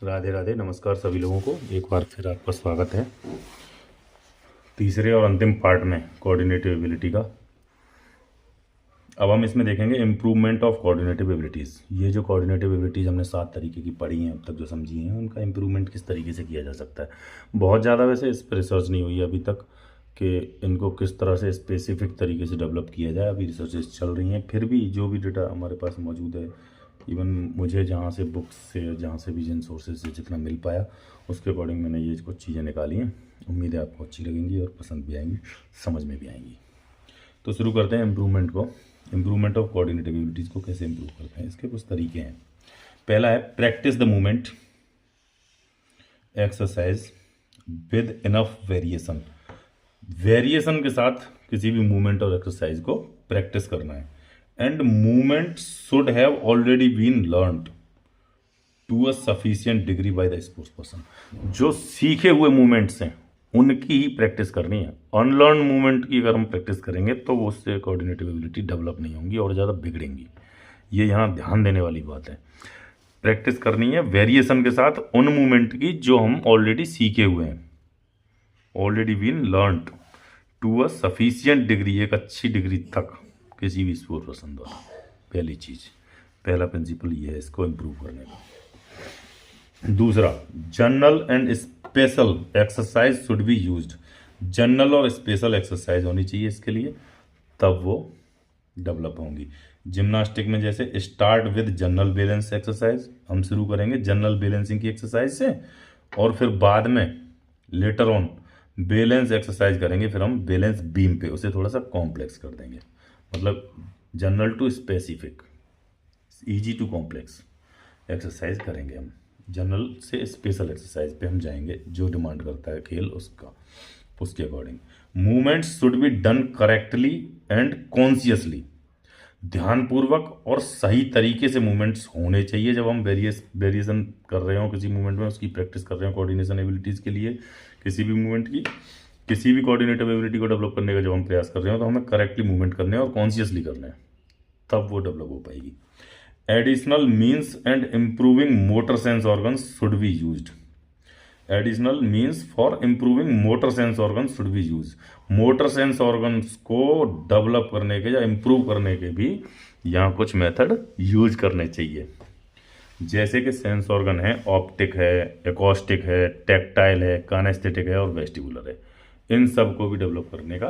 राधे राधे, नमस्कार सभी लोगों को। एक बार फिर आपका स्वागत है तीसरे और अंतिम पार्ट में कोऑर्डिनेटिव एबिलिटी का। अब हम इसमें देखेंगे इम्प्रूवमेंट ऑफ कोऑर्डिनेटिव एबिलिटीज़। ये जो कोऑर्डिनेटिव एबिलिटीज़ हमने 7 तरीके की पढ़ी हैं अब तक, जो समझी हैं, उनका इम्प्रूवमेंट किस तरीके से किया जा सकता है। बहुत ज़्यादा वैसे इस पर रिसर्च नहीं हुई है अभी तक कि इनको किस तरह से स्पेसिफिक तरीके से डेवलप किया जाए। अभी रिसर्चेस चल रही हैं। फिर भी जो भी डेटा हमारे पास मौजूद है, इवन मुझे जहाँ से बुक्स से, जहाँ से भी जिन सोर्सेज से जितना मिल पाया, उसके अकॉर्डिंग मैंने ये कुछ चीज़ें निकाली हैं। उम्मीद है आपको अच्छी लगेंगी और पसंद भी आएंगी, समझ में भी आएंगी। तो शुरू करते हैं इम्प्रूवमेंट को। इम्प्रूवमेंट ऑफ कोऑर्डिनेटिव एबिलिटीज़ को कैसे इम्प्रूव करते हैं, इसके कुछ तरीके हैं। पहला है practice the movement exercise with enough variation. Variation के साथ किसी भी मूवमेंट और एक्सरसाइज को प्रैक्टिस करना है। And movement should have already been learned to a sufficient degree by the sports person. जो सीखे हुए मूवमेंट्स हैं उनकी ही प्रैक्टिस करनी है। अनलर्न मूवमेंट की अगर हम प्रैक्टिस करेंगे तो वो उससे कोऑर्डिनेटिव एबिलिटी डेवलप नहीं होंगी और ज़्यादा बिगड़ेंगी। ये यहाँ ध्यान देने वाली बात है। प्रैक्टिस करनी है वेरिएशन के साथ उन मूवमेंट की जो हम ऑलरेडी सीखे हुए हैं, already been learned to a sufficient degree, एक अच्छी डिग्री तक किसी भी स्पोर्ट पर्सन द्वारा। पहली चीज़, पहला प्रिंसिपल ये है इसको इम्प्रूव करने का। दूसरा, general and special exercise should be used. General और स्पेशल एक्सरसाइज होनी चाहिए इसके लिए, तब वो डेवलप होंगी। जिम्नास्टिक में जैसे start with general balance exercise, हम शुरू करेंगे जनरल बैलेंसिंग की एक्सरसाइज से, और फिर बाद में लेटर ऑन बैलेंस एक्सरसाइज करेंगे। फिर हम बैलेंस बीम पे उसे थोड़ा सा कॉम्प्लेक्स कर देंगे। मतलब general to specific, easy to complex exercise करेंगे हम। जनरल से स्पेशल एक्सरसाइज पे हम जाएंगे, जो डिमांड करता है खेल उसका, उसके according. Movements should be done correctly and consciously. ध्यानपूर्वक और सही तरीके से मूवमेंट्स होने चाहिए। जब हम वेरिएशन कर रहे हो किसी मूवमेंट में, उसकी प्रैक्टिस कर रहे हो कोऑर्डिनेशन एबिलिटीज़ के लिए, किसी भी मूवमेंट की, किसी भी कोऑर्डिनेटिव एबिलिटी को डेवलप करने का जब हम प्रयास कर रहे हो, तो हमें करेक्टली मूवमेंट करने हैं और कॉन्शियसली करना है, तब वो डेवलप हो पाएगी। Additional means and improving motor sense organs should be used. Additional means for improving motor sense organs should be use. Motor sense organs को डेवलप करने के या इम्प्रूव करने के भी यहाँ कुछ मेथड यूज करने चाहिए। जैसे कि सेंस ऑर्गन है, ऑप्टिक है, एकॉस्टिक है, टैक्टाइल है, कानेस्थेटिक है और वेस्टिबुलर है। इन सब को भी डेवलप करने का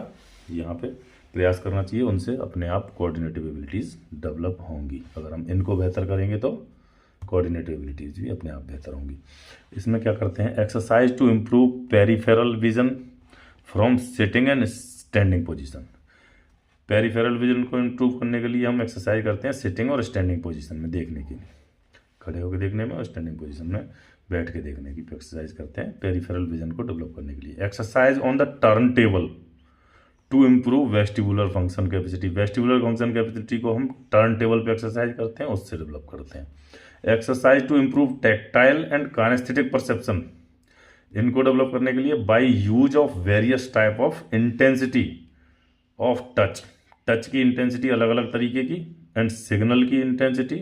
यहाँ पे प्रयास करना चाहिए। उनसे अपने आप कोऑर्डिनेटिव एबिलिटीज़ डेवलप होंगी। अगर हम इनको बेहतर करेंगे तो कोऑर्डिनेटिव एबिलिटीज़ भी अपने आप बेहतर होंगी। इसमें क्या करते हैं, exercise to improve peripheral vision from sitting and standing position. Peripheral vision को इम्प्रूव करने के लिए हम एक्सरसाइज करते हैं सिटिंग और स्टैंडिंग पोजिशन में देखने के लिए। खड़े होकर देखने में और स्टैंडिंग पोजीशन में बैठ के देखने की एक्सरसाइज करते हैं पेरिफेरल विजन को डेवलप करने के लिए। Exercise on the turn table to improve vestibular function capacity. Vestibular function capacity को हम टर्न टेबल पे एक्सरसाइज करते हैं, उससे डेवलप करते हैं। Exercise to improve tactile and kinaesthetic perception, इनको डेवलप करने के लिए by use of various type of intensity of touch. Touch की इंटेंसिटी अलग अलग तरीके की एंड सिग्नल की इंटेंसिटी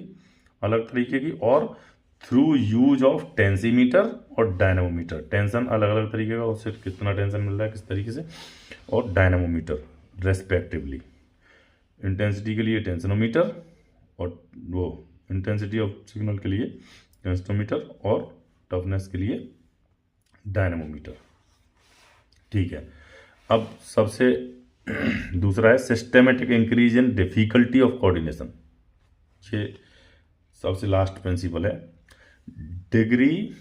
अलग तरीके की, और थ्रू यूज ऑफ टेंसीमीटर और डायनामोमीटर। टेंशन अलग अलग तरीके का, उससे कितना टेंशन मिल रहा है किस तरीके से, और डायनामोमीटर रेस्पेक्टिवली। इंटेंसिटी के लिए टेंशनोमीटर और वो इंटेंसिटी ऑफ सिग्नल के लिए टेंसनोमीटर और टफनेस के लिए डायनामोमीटर। ठीक है। अब सबसे दूसरा है systematic increase in difficulty of coordination. ये सबसे लास्ट प्रिंसिपल है। डिग्री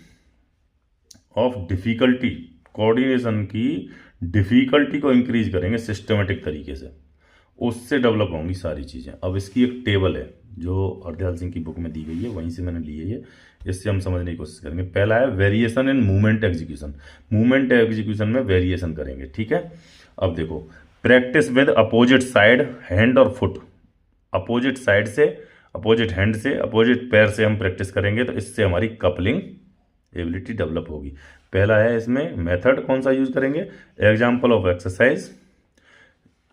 ऑफ डिफिकल्टी, कोऑर्डिनेशन की डिफिकल्टी को इंक्रीज करेंगे सिस्टमेटिक तरीके से, उससे डेवलप होंगी सारी चीज़ें। अब इसकी एक टेबल है जो हरदयाल सिंह की बुक में दी गई है, वहीं से मैंने ली है ये, इससे हम समझने की कोशिश करेंगे। पहला है variation in movement execution. Movement execution में वेरिएशन करेंगे, ठीक है। अब देखो, practice with opposite side hand और फुट। अपोजिट साइड से, अपोजिट हैंड से, अपोजिट पैर से हम प्रैक्टिस करेंगे तो इससे हमारी कपलिंग एबिलिटी डेवलप होगी। पहला है इसमें मेथड कौन सा यूज करेंगे, एग्जाम्पल ऑफ एक्सरसाइज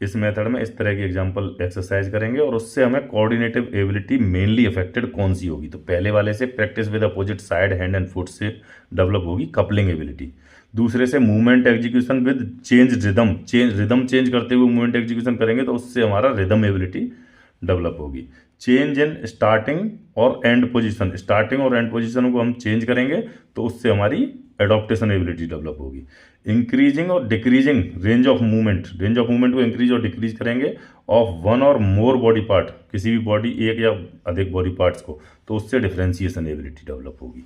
इस मेथड में इस तरह की एग्जांपल एक्सरसाइज करेंगे और उससे हमें कोऑर्डिनेटिव एबिलिटी मेनली अफेक्टेड कौन सी होगी। तो पहले वाले से practice with opposite side hand and foot से डेवलप होगी कपलिंग एबिलिटी। दूसरे से movement execution with change rhythm, rhythm change करते हुए मूवमेंट एग्जीक्यूशन करेंगे तो उससे हमारा रिदम एबिलिटी डेवलप होगी। चेंज इन स्टार्टिंग और एंड पोजीशन, स्टार्टिंग और एंड पोजीशन को हम चेंज करेंगे तो उससे हमारी एडॉप्टेशन एबिलिटी डेवलप होगी। इंक्रीजिंग और decreasing range of movement, range of movement को इंक्रीज और डिक्रीज करेंगे ऑफ वन और मोर बॉडी पार्ट, किसी भी बॉडी एक या अधिक बॉडी पार्ट्स को, तो उससे डिफरेंशिएशन एबिलिटी डेवलप होगी।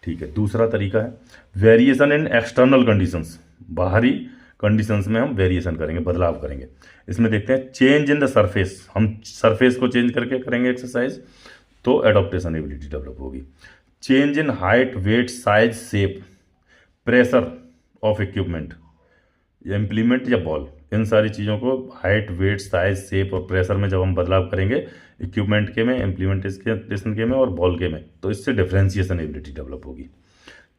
ठीक है, दूसरा तरीका है वेरिएशन इन एक्सटर्नल कंडीशंस, बाहरी कंडीशंस में हम वेरिएशन करेंगे, बदलाव करेंगे। इसमें देखते हैं चेंज इन द सरफेस, हम सरफेस को चेंज करके करेंगे एक्सरसाइज तो एडॉप्टेशन एबिलिटी डेवलप होगी। Change in height, weight, size, shape, pressure of equipment, implement या बॉल, इन सारी चीज़ों को हाइट, वेट, साइज, शेप और प्रेशर में जब हम बदलाव करेंगे इक्विपमेंट के में, इम्प्लीमेंटेशन के में और बॉल के में, तो इससे डिफरेंशिएशन एबिलिटी डेवलप होगी।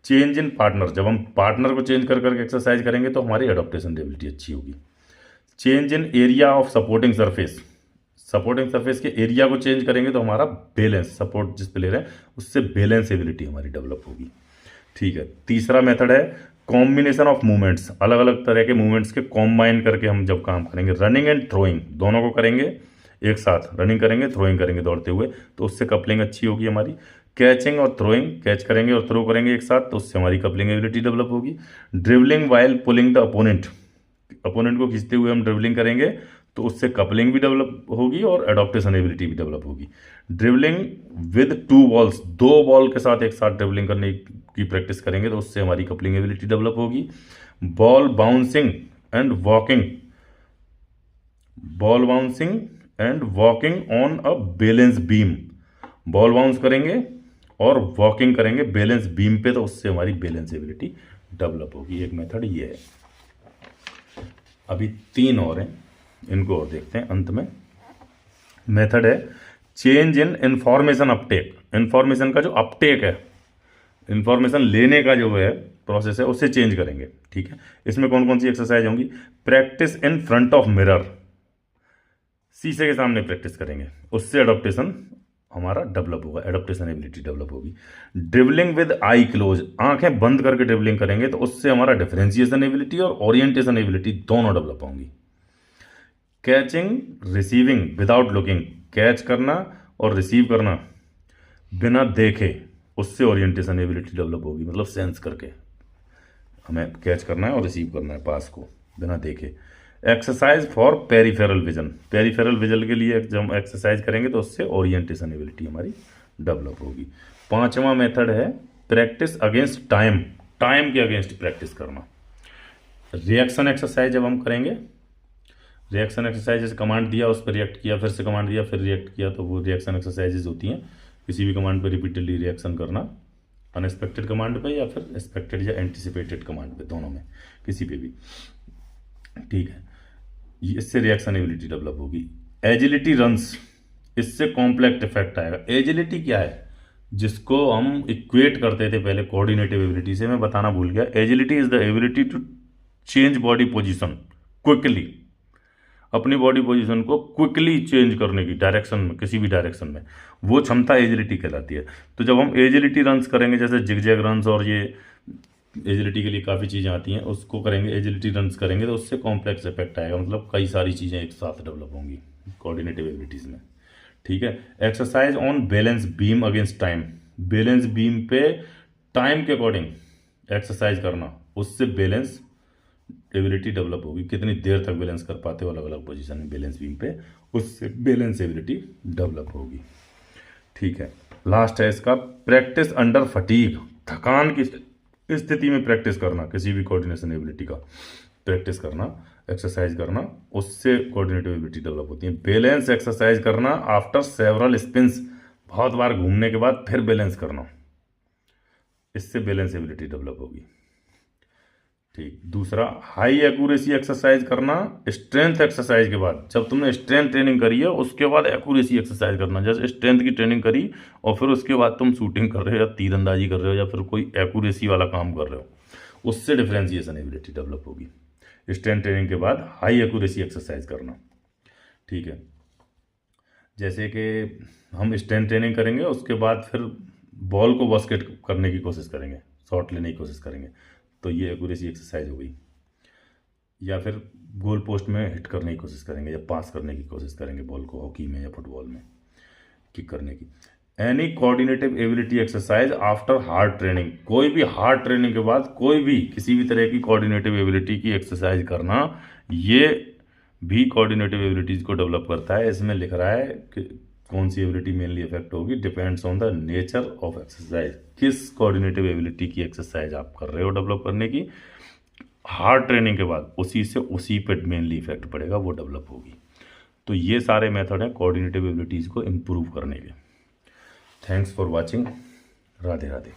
चेंज इन पार्टनर, जब हम पार्टनर को चेंज कर करके एक्सरसाइज करेंगे तो हमारी एडॉप्टेशन एबिलिटी अच्छी होगी। Change in area of supporting surface, supporting surface के एरिया को चेंज करेंगे तो हमारा बैलेंस, सपोर्ट जिस पे ले रहे हैं उससे बैलेंस एबिलिटी हमारी डेवलप होगी। ठीक है, तीसरा मेथड है कॉम्बिनेशन ऑफ मूवमेंट्स, अलग अलग तरह के मूवमेंट्स के कॉम्बाइन करके हम जब काम करेंगे, रनिंग एंड थ्रोइंग दोनों को करेंगे एक साथ, रनिंग करेंगे थ्रोइंग करेंगे दौड़ते हुए, तो उससे कपलिंग अच्छी होगी हमारी। कैचिंग और थ्रोइंग, कैच करेंगे और थ्रो करेंगे एक साथ तो उससे हमारी कपलिंग एबिलिटी डेवलप होगी। Dribbling while pulling the opponent, opponent को खींचते हुए हम ड्रिबलिंग करेंगे तो उससे कपलिंग भी डेवलप होगी और एडॉप्टेशन एबिलिटी भी डेवलप होगी। ड्रिबलिंग विद टू बॉल्स, दो बॉल के साथ एक साथ ड्रिबलिंग करने की प्रैक्टिस करेंगे तो उससे हमारी कपलिंग एबिलिटी डेवलप होगी। Ball bouncing and walking, ball bouncing and walking on a balance beam, ball bounce करेंगे और वॉकिंग करेंगे बैलेंस बीम पे तो उससे हमारी बैलेंस एबिलिटी डेवलप होगी। एक मेथड ये है। अभी 3 और हैं, इनको और देखते हैं अंत में। मेथड है change in information Uptake, information का जो अपटेक है, इंफॉर्मेशन लेने का जो है प्रोसेस है उससे चेंज करेंगे। ठीक है, इसमें कौन कौन सी एक्सरसाइज होंगी। Practice in front of mirror, शीशे के सामने प्रैक्टिस करेंगे, उससे एडॉप्टेशन हमारा डेवलप होगा, एडॉप्टेशन एबिलिटी डेवलप होगी। ड्रिबलिंग विद आई क्लोज, आंखें बंद करके ड्रिबलिंग करेंगे तो उससे हमारा डिफरेंशिएशन एबिलिटी और ओरिएंटेशन एबिलिटी दोनों डेवलप होंगी। Catching receiving without looking, catch करना और रिसीव करना बिना देखे, उससे ओरिएंटेशन एबिलिटी डेवलप होगी, मतलब सेंस करके हमें कैच करना है और रिसीव करना है पास को बिना देखे। Exercise for peripheral vision, peripheral vision के लिए जब हम एक्सरसाइज करेंगे तो उससे ओरिएंटेशन एबिलिटी हमारी डेवलप होगी। 5वां मेथड है प्रैक्टिस अगेंस्ट टाइम, टाइम के अगेंस्ट प्रैक्टिस करना। रिएक्शन एक्सरसाइज जब हम करेंगे, रिएक्शन एक्सरसाइज जैसे कमांड दिया उस पर रिएक्ट किया, फिर से कमांड दिया फिर रिएक्ट किया, तो वो रिएक्शन एक्सरसाइजेज होती हैं। किसी भी कमांड पर रिपीटेडली रिएक्शन करना, अनएक्सपेक्टेड कमांड पे या फिर एक्सपेक्टेड या एंटिसिपेटेड कमांड पे, दोनों में किसी पे भी। ठीक है, इससे रिएक्शन एबिलिटी डेवलप होगी। एजिलिटी रन्स, इससे कॉम्प्लेक्स इफेक्ट आएगा। एजिलिटी क्या है, जिसको हम इक्वेट करते थे पहले कोऑर्डिनेटिव एबिलिटी से, मैं बताना भूल गया। Agility is the ability to change body position quickly, अपनी बॉडी पोजीशन को क्विकली चेंज करने की डायरेक्शन में, किसी भी डायरेक्शन में, वो क्षमता एजिलिटी कहलाती है। तो जब हम एजिलिटी रन्स करेंगे, जैसे जिगजैग रन्स और ये एजिलिटी के लिए काफ़ी चीज़ें आती हैं, उसको करेंगे, एजिलिटी रन्स करेंगे तो उससे कॉम्प्लेक्स इफेक्ट आएगा, मतलब कई सारी चीज़ें एक साथ डेवलप होंगी कोऑर्डिनेटिव एबिलिटीज़ में। ठीक है, exercise on balance beam against time, balance beam पे टाइम के अकॉर्डिंग एक्सरसाइज करना, उससे बैलेंस एबिलिटी डेवलप होगी। कितनी देर तक बैलेंस कर पाते हो अलग अलग पोजीशन में बैलेंस बीम पे, उससे बैलेंस एबिलिटी डेवलप होगी। ठीक है, लास्ट है इसका प्रैक्टिस अंडर फटीग, थकान की स्थिति में प्रैक्टिस करना, किसी भी कोऑर्डिनेशन एबिलिटी का प्रैक्टिस करना, एक्सरसाइज करना, उससे कोऑर्डिनेटिव एबिलिटी डेवलप होती है। बैलेंस एक्सरसाइज करना आफ्टर सेवरल स्पिन्स, बहुत बार घूमने के बाद फिर बैलेंस करना, इससे बैलेंस एबिलिटी डेवलप होगी। ठीक, दूसरा हाई एक्यूरेसी एक्सरसाइज करना स्ट्रेंथ एक्सरसाइज के बाद, जब तुमने स्ट्रेंथ ट्रेनिंग करी है उसके बाद एक्यूरेसी एक्सरसाइज करना, जैसे स्ट्रेंथ की ट्रेनिंग करी और फिर उसके बाद तुम शूटिंग कर रहे हो या तीरंदाजी कर रहे हो या फिर कोई एक्यूरेसी वाला काम कर रहे हो, उससे डिफरेंशिएशन एबिलिटी डेवलप होगी। स्ट्रेंथ ट्रेनिंग के बाद हाई एक्यूरेसी एक्सरसाइज करना। ठीक है, जैसे कि हम स्ट्रेंथ ट्रेनिंग करेंगे, उसके बाद फिर बॉल को बास्केट करने की कोशिश करेंगे, शॉट लेने की कोशिश करेंगे, तो ये एक्यूरेसी एक्सरसाइज हो गई। या फिर गोल पोस्ट में हिट करने की कोशिश करेंगे या पास करने की कोशिश करेंगे बॉल को, हॉकी में या फुटबॉल में किक करने की। Any coordinative ability exercise after hard training, कोई भी हार्ड ट्रेनिंग के बाद कोई भी किसी भी तरह की कोऑर्डिनेटिव एबिलिटी की एक्सरसाइज करना, ये भी कोऑर्डिनेटिव एबिलिटीज को डेवलप करता है। इसमें लिख रहा है कि कौन सी एबिलिटी मेनली इफेक्ट होगी, depends on the nature of exercise. किस कोऑर्डिनेटिव एबिलिटी की एक्सरसाइज आप कर रहे हो डेवलप करने की, हार्ड ट्रेनिंग के बाद उसी पे मेनली इफेक्ट पड़ेगा, वो डेवलप होगी। तो ये सारे मेथड हैं कोऑर्डिनेटिव एबिलिटीज़ को इम्प्रूव करने के। Thanks for watching. Radhe Radhe.